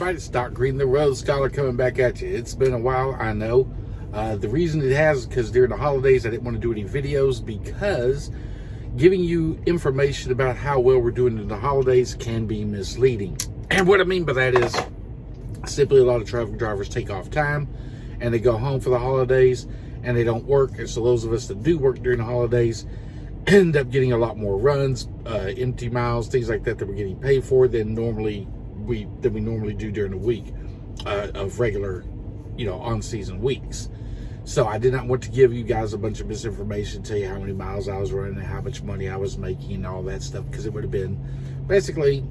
everybody, it's Doc Green, the Road Scholar, coming back at you. It's been a while, I know. The reason it has is because during the holidays I didn't want to do any videos, because giving you information about how well we're doing in the holidays can be misleading. And what I mean by that is simply a lot of truck drivers take off time and they go home for the holidays and they don't work. And so those of us that do work during the holidays end up getting a lot more runs, empty miles, things like that we're getting paid for than we normally do during the week of regular, on-season weeks. So I did not want to give you guys a bunch of misinformation, tell you how many miles I was running and how much money I was making and all that stuff, because it would have been basically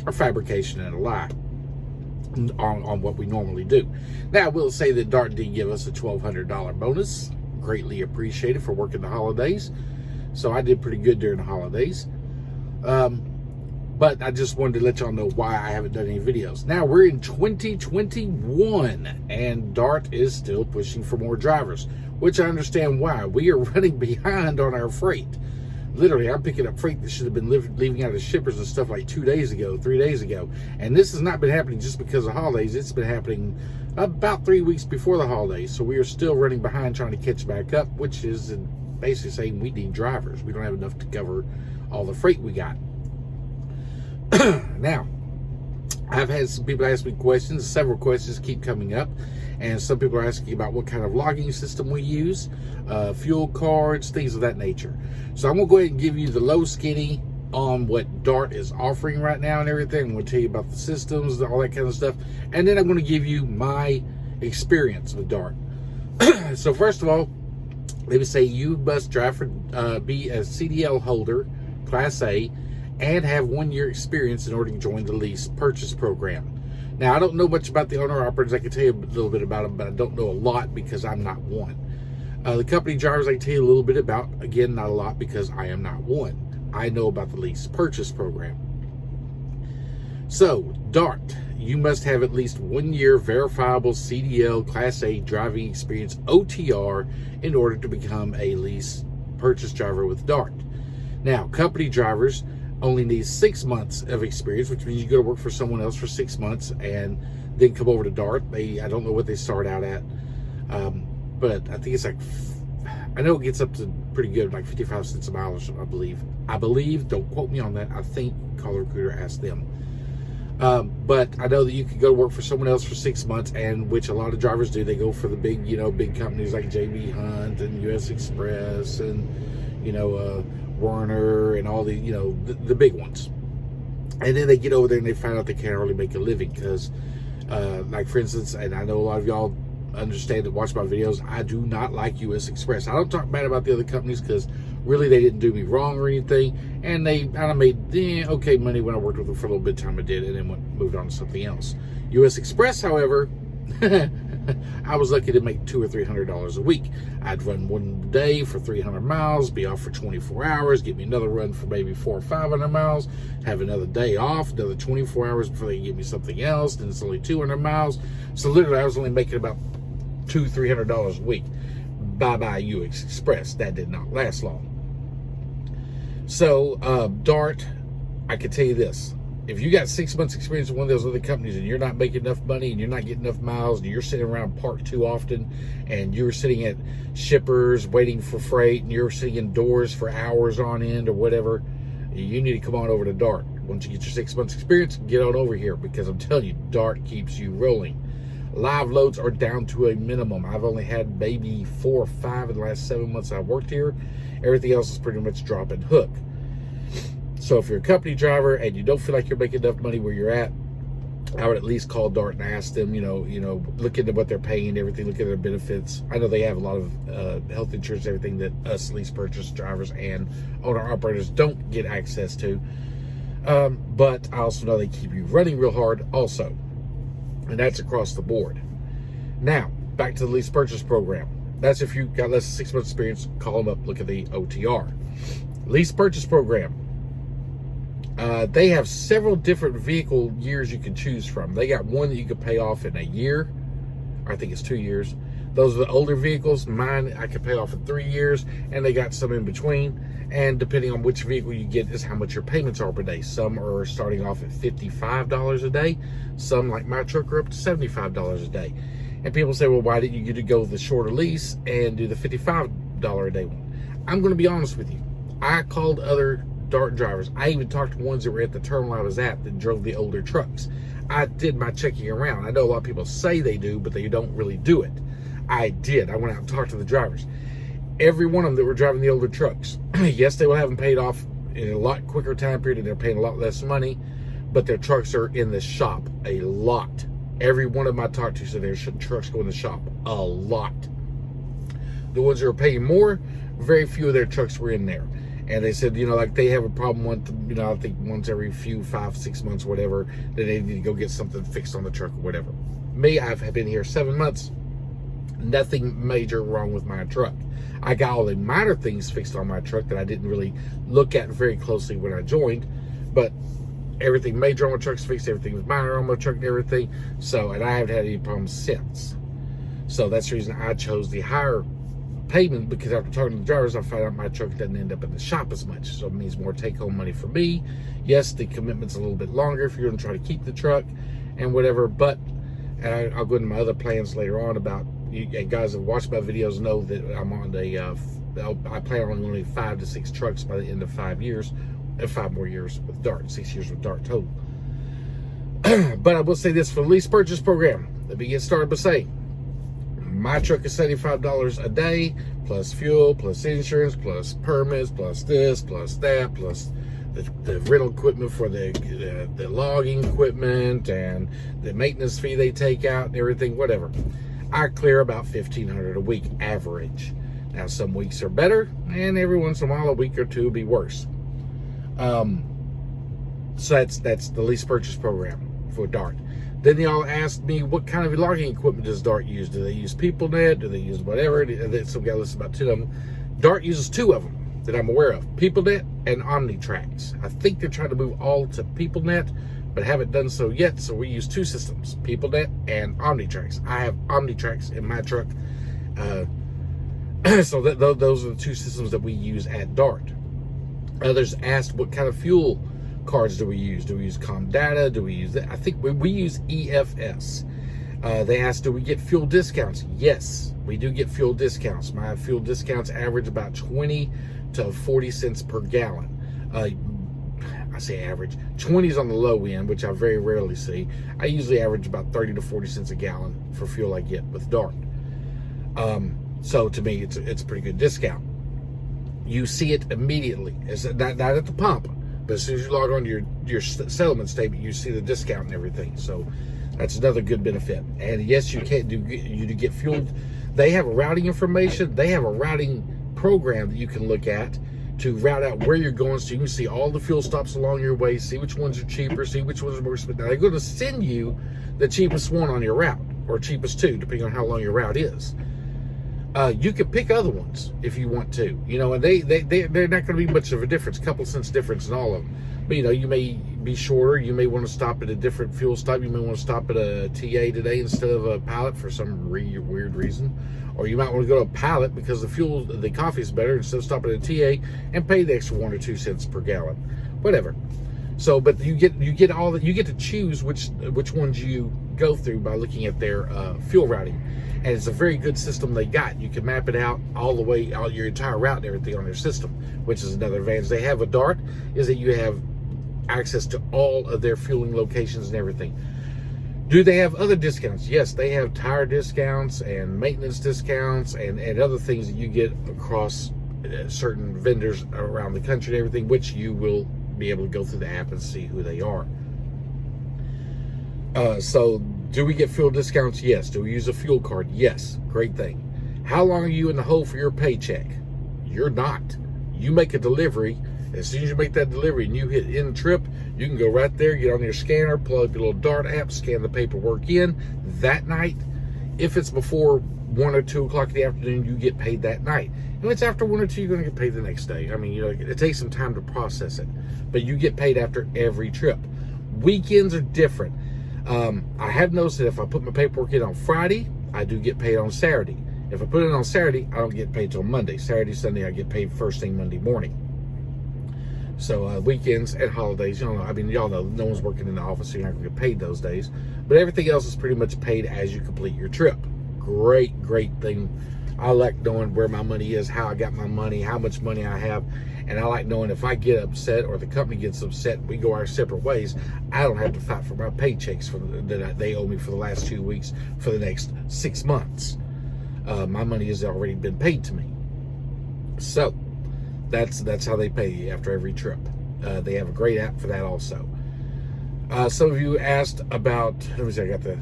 a fabrication and a lie on what we normally do. Now, I will say that Dart did give us a $1,200 bonus. Greatly appreciated for working the holidays. So I did pretty good during the holidays. But I just wanted to let y'all know why I haven't done any videos. Now, we're in 2021, and Dart is still pushing for more drivers, which I understand why. We are running behind on our freight. Literally, I'm picking up freight that should have been leaving out of shippers and stuff like 2 days ago, 3 days ago. And this has not been happening just because of holidays. It's been happening about 3 weeks before the holidays. So we are still running behind trying to catch back up, which is basically saying we need drivers. We don't have enough to cover all the freight we got. Now, I've had some people ask me questions. Several questions keep coming up, and some people are asking about what kind of logging system we use, fuel cards, things of that nature. So I'm gonna go ahead and give you the low skinny on what Dart is offering right now and everything. I'm gonna tell you about the systems, all that kind of stuff, and then I'm gonna give you my experience with Dart. So first of all, let me say you must drive for be a CDL holder, Class A, and have 1 year experience in order to join the lease purchase program. Now, I don't know much about the owner-operators. I can tell you a little bit about them, but I don't know a lot because I'm not one. The company drivers I can tell you a little bit about. Again, not a lot because I am not one. I know about the lease purchase program. So, Dart, you must have at least 1 year verifiable CDL Class A driving experience, OTR, in order to become a lease purchase driver with Dart. Now, company drivers only needs 6 months of experience, which means you go to work for someone else for 6 months and then come over to Dart. I don't know what they start out at, but I think it's like, I know it gets up to pretty good, like 55 cents a mile or something, I believe, don't quote me on that. I think call the recruiter, ask them. But I know that you can go work for someone else for 6 months, and which a lot of drivers do. They go for the big, big companies like JB Hunt and US Express and, Werner and all the, the big ones. And then they get over there and they find out they can't really make a living because, like for instance, and I know a lot of y'all understand that watch my videos, I do not like US Express. I don't talk bad about the other companies because really they didn't do me wrong or anything. And I made okay money when I worked with them for a little bit of time. I did, and then moved on to something else. US Express, however, I was lucky to make $200 or $300 a week. I'd run one day for 300 miles, be off for 24 hours, get me another run for maybe 400 or 500 miles, have another day off, another 24 hours before they give me something else. Then it's only 200 miles. So literally I was only making about $200, $300 a week. Bye-bye US Express. That did not last long. So Dart, I can tell you this. If you got 6 months experience with one of those other companies and you're not making enough money and you're not getting enough miles and you're sitting around parked too often and you're sitting at shippers waiting for freight and you're sitting indoors for hours on end or whatever, you need to come on over to Dart. Once you get your 6 months experience, get on over here, because I'm telling you, Dart keeps you rolling. Live loads are down to a minimum. I've only had maybe 4 or 5 in the last 7 months I've worked here. Everything else is pretty much drop and hook. So if you're a company driver and you don't feel like you're making enough money where you're at, I would at least call Dart and ask them, look into what they're paying, everything, look at their benefits. I know they have a lot of health insurance, everything that us lease purchase drivers and owner operators don't get access to. But I also know they keep you running real hard also. And that's across the board. Now, back to the lease purchase program. That's if you've got less than 6 months experience, call them up, look at the OTR. Lease purchase program. They have several different vehicle years you can choose from. They got one that you can pay off in a year, or I think it's 2 years. Those are the older vehicles. Mine, I could pay off in 3 years, and they got some in between. And depending on which vehicle you get is how much your payments are per day. Some are starting off at $55 a day. Some, like my truck, are up to $75 a day. And people say, well, why didn't you get to go with the shorter lease and do the $55 a day one? I'm going to be honest with you. I called other Dart drivers. I even talked to ones that were at the terminal I was at that drove the older trucks. I did my checking around. I know a lot of people say they do, but they don't really do it. I did. I went out and talked to the drivers. Every one of them that were driving the older trucks, yes, they will have them paid off in a lot quicker time period and they're paying a lot less money, but their trucks are in the shop a lot. Every one of them I talked to said their trucks go in the shop a lot. The ones that are paying more, very few of their trucks were in there. And they said, like they have a problem with, I think once every 5-6 months, whatever, that they need to go get something fixed on the truck or whatever. Me, I've been here 7 months. Nothing major wrong with my truck. I got all the minor things fixed on my truck that I didn't really look at very closely when I joined, but everything major on my truck's fixed, everything was minor on my truck and everything. So, and I haven't had any problems since. So that's the reason I chose the higher payment, because after talking to the drivers, I found out my truck doesn't end up in the shop as much. So it means more take-home money for me. Yes, the commitment's a little bit longer if you're going to try to keep the truck and whatever, but I'll go into my other plans later on about, you guys that watch my videos know that I'm on I plan on only 5 to 6 trucks by the end of 5 years, and 5 more years with Dart, 6 years with Dart total. But I will say this for the lease purchase program. Let me get started by saying, my truck is $75 a day, plus fuel, plus insurance, plus permits, plus this, plus that, plus the rental equipment for the logging equipment and the maintenance fee they take out and everything, whatever. I clear about $1,500 a week average. Now, some weeks are better, and every once in a while, a week or two will be worse. So that's the lease purchase program for Dart. Then y'all asked me, what kind of logging equipment does Dart use? Do they use PeopleNet? Do they use whatever? Some guy listed about 2 of them. Dart uses 2 of them that I'm aware of, PeopleNet and OmniTrax. I think they're trying to move all to PeopleNet, but haven't done so yet. So we use 2 systems, PeopleNet and OmniTrax. I have OmniTrax in my truck. So those are the 2 systems that we use at Dart. Others asked, what kind of fuel cards do we use? Do we use Comdata? Do we use that? I think we use EFS. They asked, do we get fuel discounts? Yes, we do get fuel discounts. My fuel discounts average about 20 to 40 cents per gallon. I say average. 20 is on the low end, which I very rarely see. I usually average about 30 to 40 cents a gallon for fuel I get with Dart. So to me, it's a pretty good discount. You see it immediately. It's not at the pump, but as soon as you log on to your settlement statement, you see the discount and everything. So that's another good benefit. And yes, you get fueled. They have a routing information. They have a routing program that you can look at to route out where you're going, so you can see all the fuel stops along your way, see which ones are cheaper, see which ones are more expensive. Now, they're going to send you the cheapest one on your route, or cheapest 2, depending on how long your route is. You can pick other ones if you want to, and they're not going to be much of a difference, a couple cents difference in all of them. But, you may be shorter. You may want to stop at a different fuel stop. You may want to stop at a TA today instead of a Pilot for some weird reason. Or you might want to go to a Pilot because the coffee is better instead of stopping at a TA and pay the extra 1 or 2 cents per gallon, whatever. So, but you get all that. You get to choose which ones you go through by looking at their fuel routing, and it's a very good system they got. You can map it out all the way, all your entire route and everything on their system, which is another advantage they have with Dart, is that you have access to all of their fueling locations and everything. Do they have other discounts? Yes, they have tire discounts and maintenance discounts and other things that you get across certain vendors around the country and everything, which you will be able to go through the app and see who they are. So do we get fuel discounts? Yes. Do we use a fuel card? Yes. Great thing. How long are you in the hole for your paycheck? You're not. You make a delivery. As soon as you make that delivery and you hit end trip, you can go right there, get on your scanner, plug your little Dart app, scan the paperwork in. That night, if it's before 1 or 2 o'clock in the afternoon, you get paid that night. If it's after 1 or 2, you're going to get paid the next day. I mean, it takes some time to process it, but you get paid after every trip. Weekends are different. I have noticed that if I put my paperwork in on Friday I do get paid on Saturday. If I put it on Saturday, I don't get paid till Monday. Saturday, Sunday, I get paid first thing Monday morning. So weekends and holidays, y'all know no one's working in the office, so you're not going to get paid those days. But everything else is pretty much paid as you complete your trip. Great thing. I like knowing where my money is, how I got my money, how much money I have. And I like knowing if I get upset or the company gets upset, we go our separate ways, I don't have to fight for my paychecks that they owe me for the last 2 weeks for the next 6 months. My money has already been paid to me. So that's how they pay you after every trip. They have a great app for that also. Some of you asked about, let me see, I got the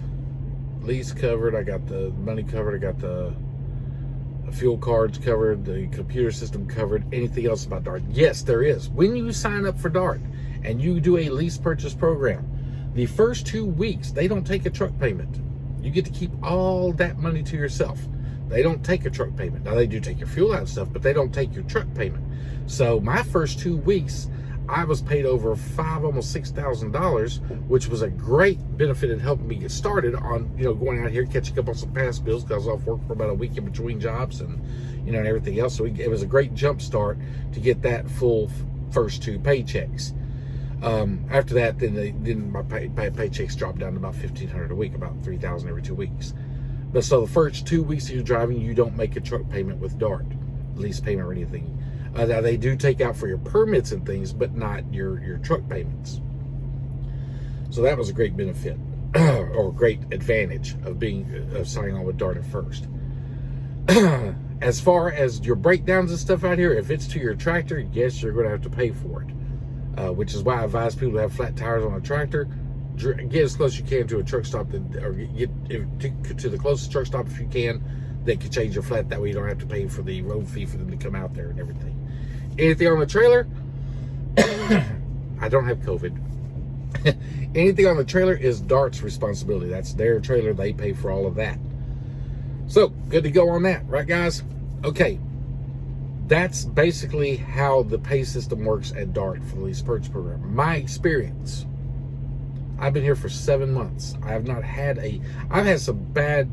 lease covered, I got the money covered, I got the fuel cards covered, the computer system covered. Anything else about Dart? Yes, there is. When you sign up for Dart and you do a lease purchase program, the first 2 weeks, they don't take a truck payment. You get to keep all that money to yourself. They don't take a truck payment. Now, they do take your fuel out and stuff, but they don't take your truck payment. So my first 2 weeks, I was paid over almost $6,000, which was a great benefit in helping me get started on, going out here, catching up on some past bills, because I was off work for about a week in between jobs and, and everything else. So it was a great jump start to get that full first 2 paychecks. After that, then my paychecks dropped down to about $1,500 a week, about $3,000 every 2 weeks. But so the first 2 weeks of your driving, you don't make a truck payment with Dart, lease payment or anything. Now they do take out for your permits and things, but not your truck payments. So that was a great benefit or great advantage of signing on with Dart at first. As far as your breakdowns and stuff out here, if it's to your tractor, yes, you're going to have to pay for it. Which is why I advise people to have flat tires on a tractor. Get as close as you can to a truck stop, or get to the closest truck stop if you can. They can change your flat. That way you don't have to pay for the road fee for them to come out there and everything. Anything on the trailer? I don't have COVID. Anything on the trailer is Dart's responsibility. That's their trailer. They pay for all of that. So, good to go on that, right, guys? Okay. That's basically how the pay system works at Dart for the lease purchase program. My experience. I've been here for 7 months. I've had some bad,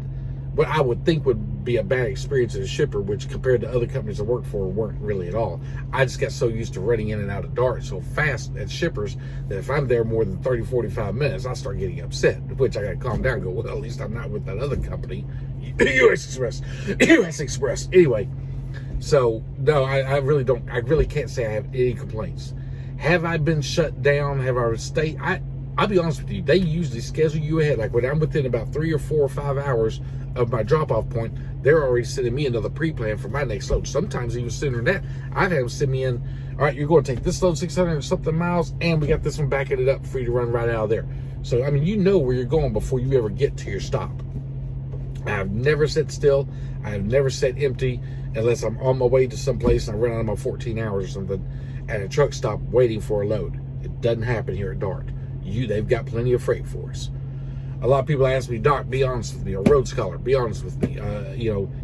what I would think would be a bad experience as a shipper, which compared to other companies I worked for weren't really at all. I just got so used to running in and out of Dart so fast at shippers that if I'm there more than 30, 45 minutes, I start getting upset, which I got to calm down and go, well, at least I'm not with that other company, US Express. Anyway, so no, I really can't say I have any complaints. Have I been shut down? Have I stayed? I'll be honest with you, they usually schedule you ahead. Like when I'm within about 3 or 4 or 5 hours of my drop-off point, they're already sending me another pre-plan for my next load. Sometimes even sooner than that. I've had them send me in, all right, you're going to take this load 600 and something miles, and we got this one backing it up for you to run right out of there. So, I mean, you know where you're going before you ever get to your stop. I've never sat still. I've never sat empty unless I'm on my way to someplace and I run out of my 14 hours or something at a truck stop waiting for a load. It doesn't happen here at Dart. They've got plenty of freight for us. A lot of people ask me, Doc, be honest with me, or Road Scholar, be honest with me.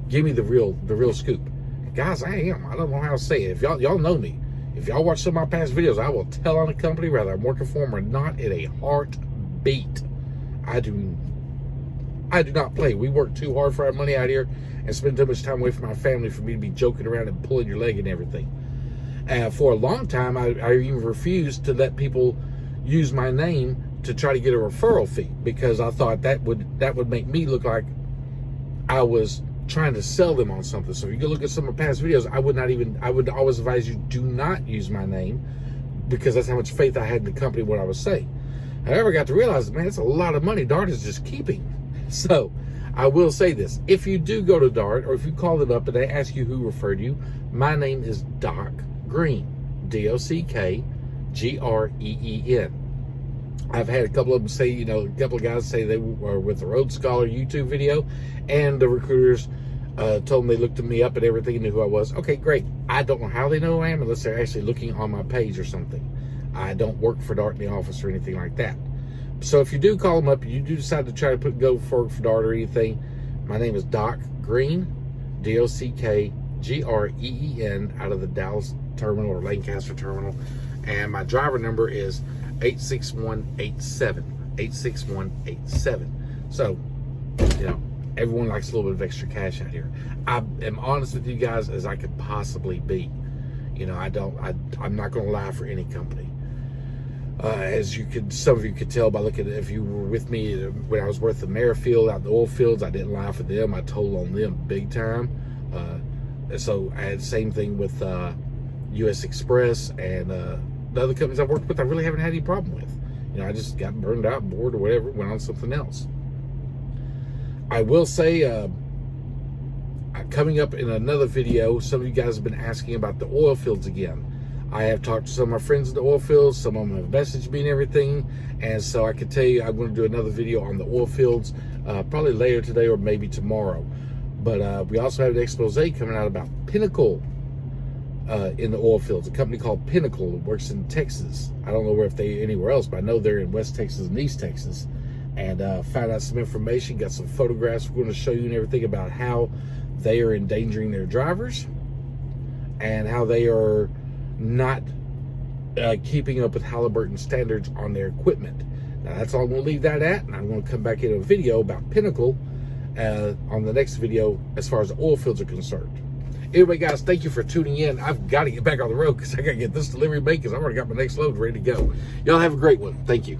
Give me the real scoop. Guys, I am. I don't know how to say it. If y'all know me, if y'all watch some of my past videos, I will tell on a company whether I'm working for them or not in a heartbeat. I do not play. We work too hard for our money out here and spend too much time away from my family for me to be joking around and pulling your leg and everything. For a long time, I even refused to let people use my name to try to get a referral fee because I thought that would make me look like I was trying to sell them on something. So if you go look at some of my past videos, I would always advise you do not use my name because that's how much faith I had in the company, what I was saying. However, I got to realize, man, it's a lot of money Dart is just keeping. So I will say this. If you do go to Dart or if you call them up and they ask you who referred you, my name is Doc Green, DOCKGREEN. I've had a couple of them say, a couple of guys say they were with the Road Scholar YouTube video, and the recruiters told them they looked me up and everything and knew who I was. Okay, great. I don't know how they know who I am unless they're actually looking on my page or something. I don't work for Dart in the office or anything like that. So if you do call them up, you do decide to try to go for Dart or anything, my name is Doc Green, DOCKGREEN, out of the Dallas terminal or Lancaster terminal, and my driver number is 86187. So, everyone likes a little bit of extra cash out here. I am honest with you guys as I could possibly be. You know, I'm not going to lie for any company. As some of you could tell by looking at, if you were with me when I was worth the Merrifield out in the oil fields, I didn't lie for them. I told on them big time. So I had the same thing with U.S. Express and the other companies I've worked with. I really haven't had any problem with. You know, I just got burned out, bored, or whatever, went on something else. I will say, coming up in another video, some of you guys have been asking about the oil fields again. I have talked to some of my friends in the oil fields. Some of them have messaged me and everything. And so I can tell you, I'm going to do another video on the oil fields, probably later today or maybe tomorrow. But we also have an expose coming out about Pinnacle in the oil fields. A company called Pinnacle that works in Texas. I don't know where if they anywhere else, but I know they're in West Texas and East Texas. And found out some information, got some photographs we're going to show you and everything about how they are endangering their drivers and how they are not keeping up with Halliburton standards on their equipment. Now that's all I'm going to leave that at, and I'm going to come back in a video about Pinnacle on the next video as far as the oil fields are concerned. Anyway, guys, thank you for tuning in. I've got to get back on the road because I got to get this delivery made because I've already got my next load ready to go. Y'all have a great one. Thank you.